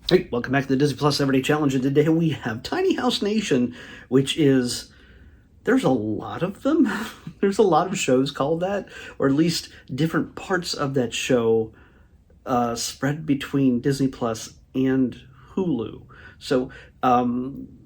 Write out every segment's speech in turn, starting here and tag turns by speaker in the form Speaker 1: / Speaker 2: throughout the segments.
Speaker 1: Hey, welcome back to the Disney Plus Everyday Challenge, and today we have Tiny House Nation, which is, there's a lot of them. There's a lot of shows called that, or at least different parts of that show spread between Disney Plus and Hulu. So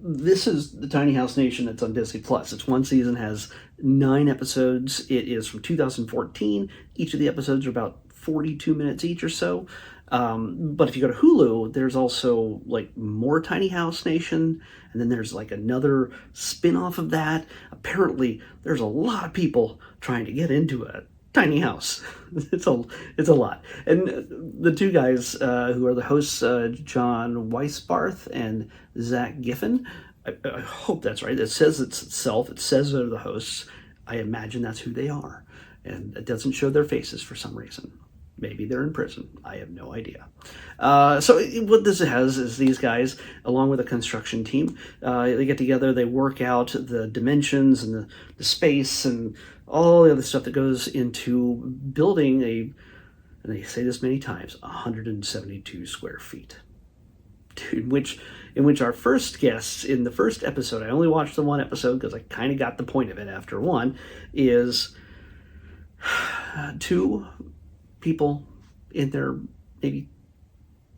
Speaker 1: this is the Tiny House Nation that's on Disney Plus. It's one season, has 9 episodes. It is from 2014. Each of the episodes are about 42 minutes each or so. But if you go to Hulu, there's also like more Tiny House Nation, and then there's like another spin-off of that. Apparently, there's a lot of people trying to get into a tiny house. It's a lot. And the two guys who are the hosts, John Weisbarth and Zach Giffen, I hope that's right. It says itself. It says they're the hosts. I imagine that's who they are, and it doesn't show their faces for some reason. Maybe they're in prison. I have no idea. So what this has is these guys, along with a construction team, they get together, they work out the dimensions and the space and all the other stuff that goes into building and they say this many times, 172 square feet. In which our first guests in the first episode, I only watched the one episode because I kind of got the point of it after one, is 2 people in their maybe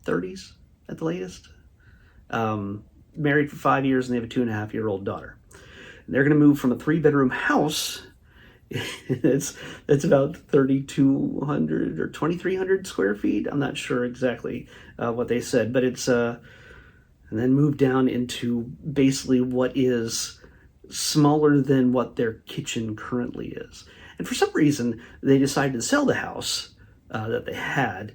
Speaker 1: 30s at the latest, married for 5 years, and they have a 2.5-year-old daughter. And they're going to move from a 3-bedroom house. it's about 3,200 or 2,300 square feet. I'm not sure exactly what they said, but it's and then move down into basically what is smaller than what their kitchen currently is. And for some reason, they decided to sell the house that they had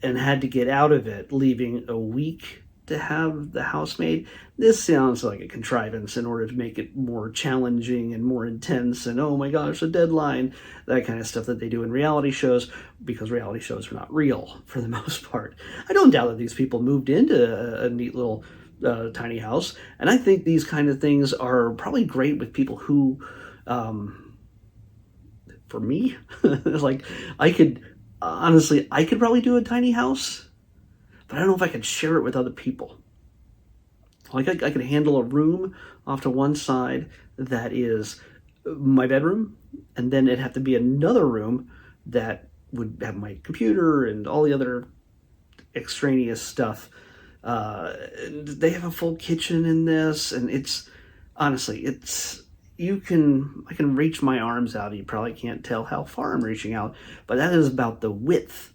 Speaker 1: and had to get out of it, leaving a week to have the house made. This sounds like a contrivance in order to make it more challenging and more intense and, oh my gosh, a deadline, that kind of stuff that they do in reality shows, because reality shows are not real for the most part. I don't doubt that these people moved into a neat little tiny house, and I think these kind of things are probably great with people who for me, like I could probably do a tiny house, but I don't know if I could share it with other people. Like I could handle a room off to one side that is my bedroom, and then it'd have to be another room that would have my computer and all the other extraneous stuff. They have a full kitchen in this, and it's honestly, I can reach my arms out. You probably can't tell how far I'm reaching out, but that is about the width,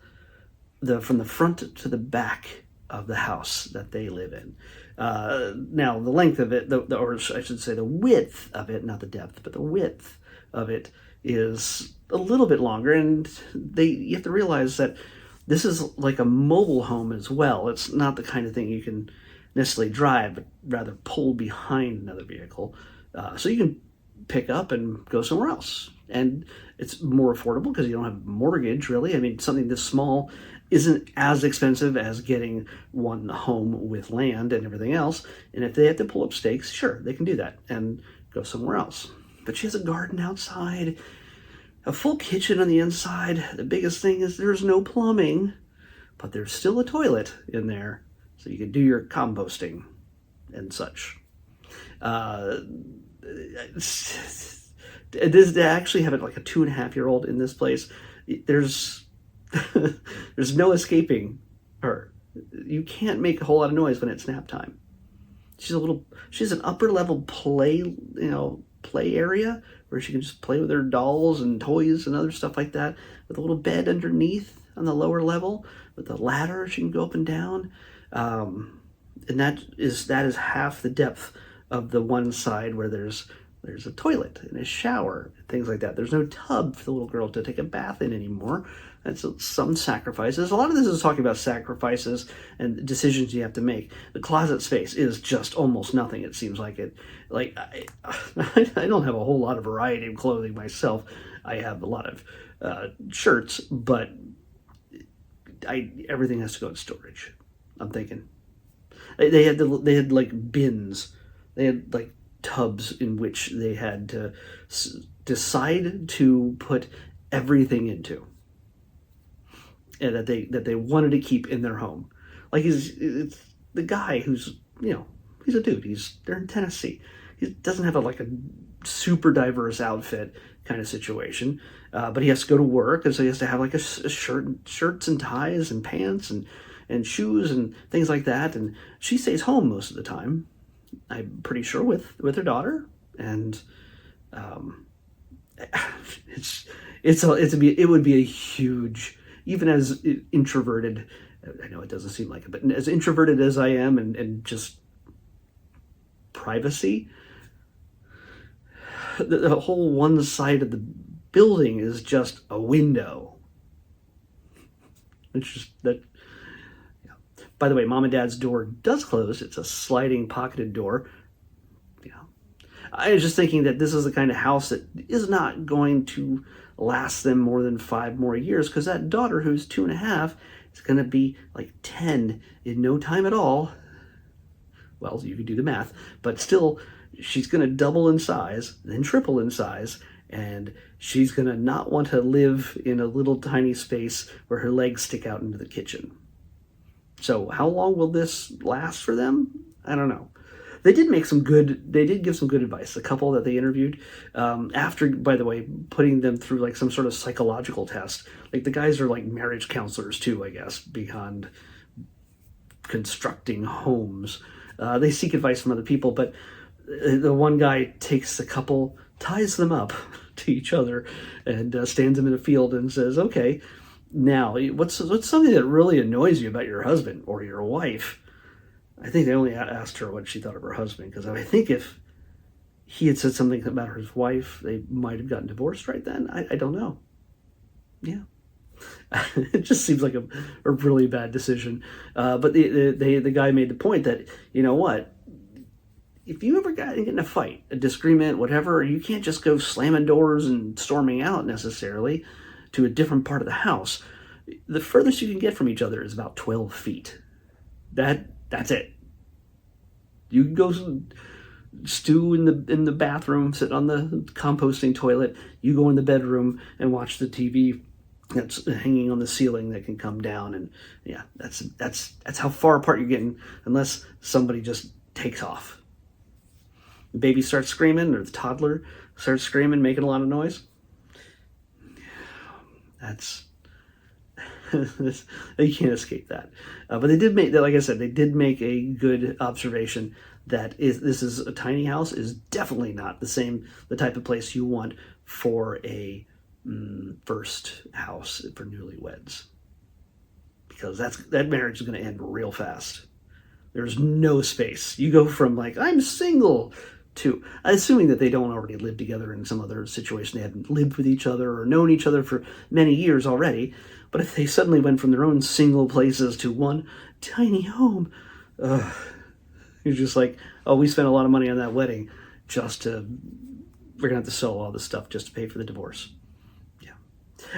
Speaker 1: from the front to the back of the house that they live in. Now, the length of it, or I should say the width of it, not the depth, but the width of it is a little bit longer, and you have to realize that this is like a mobile home as well. It's not the kind of thing you can necessarily drive, but rather pull behind another vehicle. So you can pick up and go somewhere else. And it's more affordable because you don't have a mortgage, really. I mean, something this small isn't as expensive as getting one home with land and everything else. And if they have to pull up stakes, sure, they can do that and go somewhere else. But she has a garden outside, a full kitchen on the inside. The biggest thing is there's no plumbing, but there's still a toilet in there, so you can do your composting and such. They actually have it like a 2.5-year-old in this place. There's there's no escaping her. You can't make a whole lot of noise when it's nap time. She's an upper level play area where she can just play with her dolls and toys and other stuff like that, with a little bed underneath on the lower level with a ladder she can go up and down. And that is half the depth of the one side where there's a toilet and a shower and things like that. There's no tub for the little girl to take a bath in anymore. That's some sacrifices. A lot of this is talking about sacrifices and decisions you have to make. The closet space is just almost nothing, it seems like it. Like, I don't have a whole lot of variety of clothing myself. I have a lot of shirts, but everything has to go in storage, I'm thinking. They had like bins. They had like tubs in which they had to decide to put everything into, and that they wanted to keep in their home. Like it's the guy who's, he's a dude. They're in Tennessee. He doesn't have like a super diverse outfit kind of situation, but he has to go to work, and so he has to have like a shirts and ties and pants and shoes and things like that. And she stays home most of the time, I'm pretty sure, with her daughter. And it would be a huge, even as introverted, I know it doesn't seem like it, but as introverted as I am, and just privacy, the whole one side of the building is just a window. It's just that. Yeah. By the way, mom and dad's door does close. It's a sliding pocketed door. I was just thinking that this is the kind of house that is not going to last them more than 5 more years, because that daughter, who's 2.5, is going to be like 10 in no time at all. Well, you can do the math, but still, she's going to double in size, then triple in size, and she's going to not want to live in a little tiny space where her legs stick out into the kitchen. So how long will this last for them? I don't know. They did give some good advice. The couple that they interviewed, after, by the way, putting them through like some sort of psychological test. Like, the guys are like marriage counselors too, I guess, beyond constructing homes. They seek advice from other people, but the one guy takes the couple, ties them up to each other, and stands them in a field and says, "Okay, now what's something that really annoys you about your husband or your wife?" I think they only asked her what she thought of her husband, because I think if he had said something about his wife, they might have gotten divorced right then. I don't know. Yeah. It just seems like a really bad decision. But the guy made the point that, you know what, if you ever get in a fight, a disagreement, whatever, you can't just go slamming doors and storming out necessarily to a different part of the house. The furthest you can get from each other is about 12 feet. That's it. You can go stew in the bathroom, sit on the composting toilet. You go in the bedroom and watch the TV that's hanging on the ceiling that can come down. And yeah, that's how far apart you're getting, unless somebody just takes off. The baby starts screaming, or the toddler starts screaming, making a lot of noise. That's you can't escape that. But they did make, like I said, they did make a good observation that this is a tiny house is definitely not the type of place you want for a first house for newlyweds, because that marriage is going to end real fast. There's no space. You go from like, I'm single, to, assuming that they don't already live together in some other situation, they haven't lived with each other or known each other for many years already. But if they suddenly went from their own single places to one tiny home, you're just like, oh, we spent a lot of money on that wedding we're going to have to sell all this stuff just to pay for the divorce. Yeah.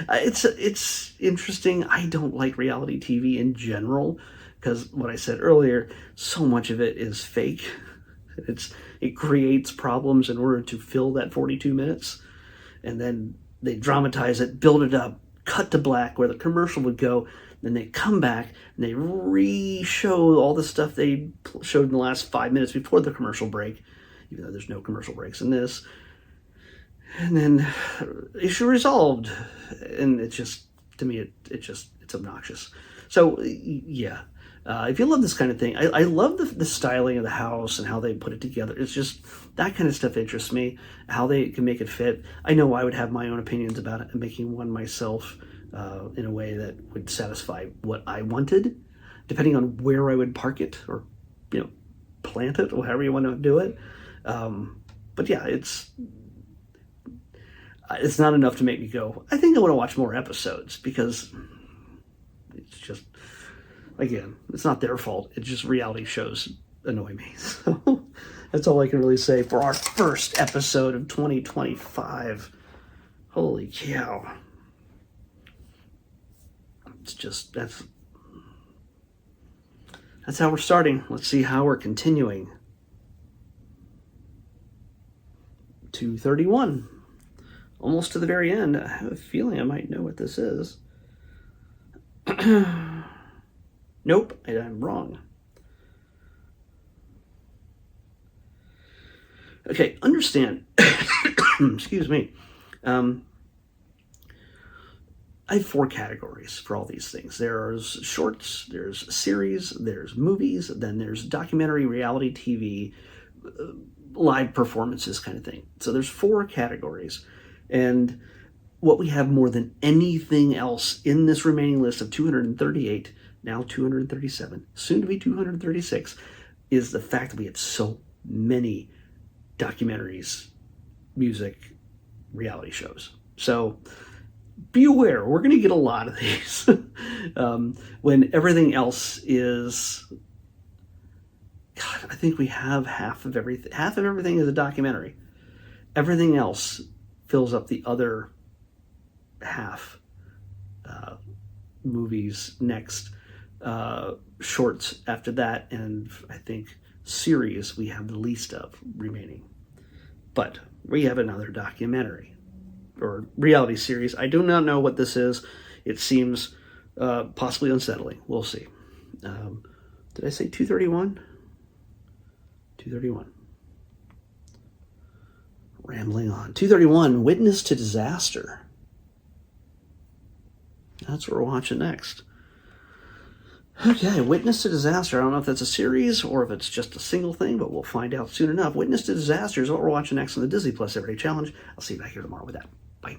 Speaker 1: It's interesting. I don't like reality TV in general, because what I said earlier, so much of it is fake. It creates problems in order to fill that 42 minutes, and then they dramatize it, build it up, cut to black where the commercial would go, then they come back and they re-show all the stuff they showed in the last 5 minutes before the commercial break, even though there's no commercial breaks in this. And then issue resolved. And it's just, to me, it's obnoxious. So yeah, if you love this kind of thing, I love the styling of the house and how they put it together. It's just, that kind of stuff interests me, how they can make it fit. I know I would have my own opinions about it, and making one myself in a way that would satisfy what I wanted, depending on where I would park it, or plant it, or however you want to do it. But yeah, it's not enough to make me go, I think I want to watch more episodes, because it's just, again, it's not their fault. It's just reality shows annoy me. So that's all I can really say for our first episode of 2025. Holy cow. It's just, that's how we're starting. Let's see how we're continuing. 231. Almost to the very end. I have a feeling I might know what this is. Nope, I'm wrong. Okay, understand. Excuse me. I have 4 categories for all these things. There's shorts, there's series, there's movies, then there's documentary, reality TV, live performances kind of thing. So there's 4 categories. And what we have more than anything else in this remaining list of 238, now 237, soon to be 236, is the fact that we have so many documentaries, music, reality shows. So be aware, we're going to get a lot of these when everything else is, God, I think we have half of everything. Half of everything is a documentary. Everything else fills up the other half. Movies next, shorts after that, and I think series we have the least of remaining. But we have another documentary or reality series. I do not know what this is. It seems possibly unsettling. We'll see. Did I say 231? 231. Rambling on. 231, Witness to Disaster. That's what we're watching next. Okay, Witness to Disaster. I don't know if that's a series or if it's just a single thing, but we'll find out soon enough. Witness to Disaster is what we're watching next on the Disney Plus Everyday Challenge. I'll see you back here tomorrow with that. Bye.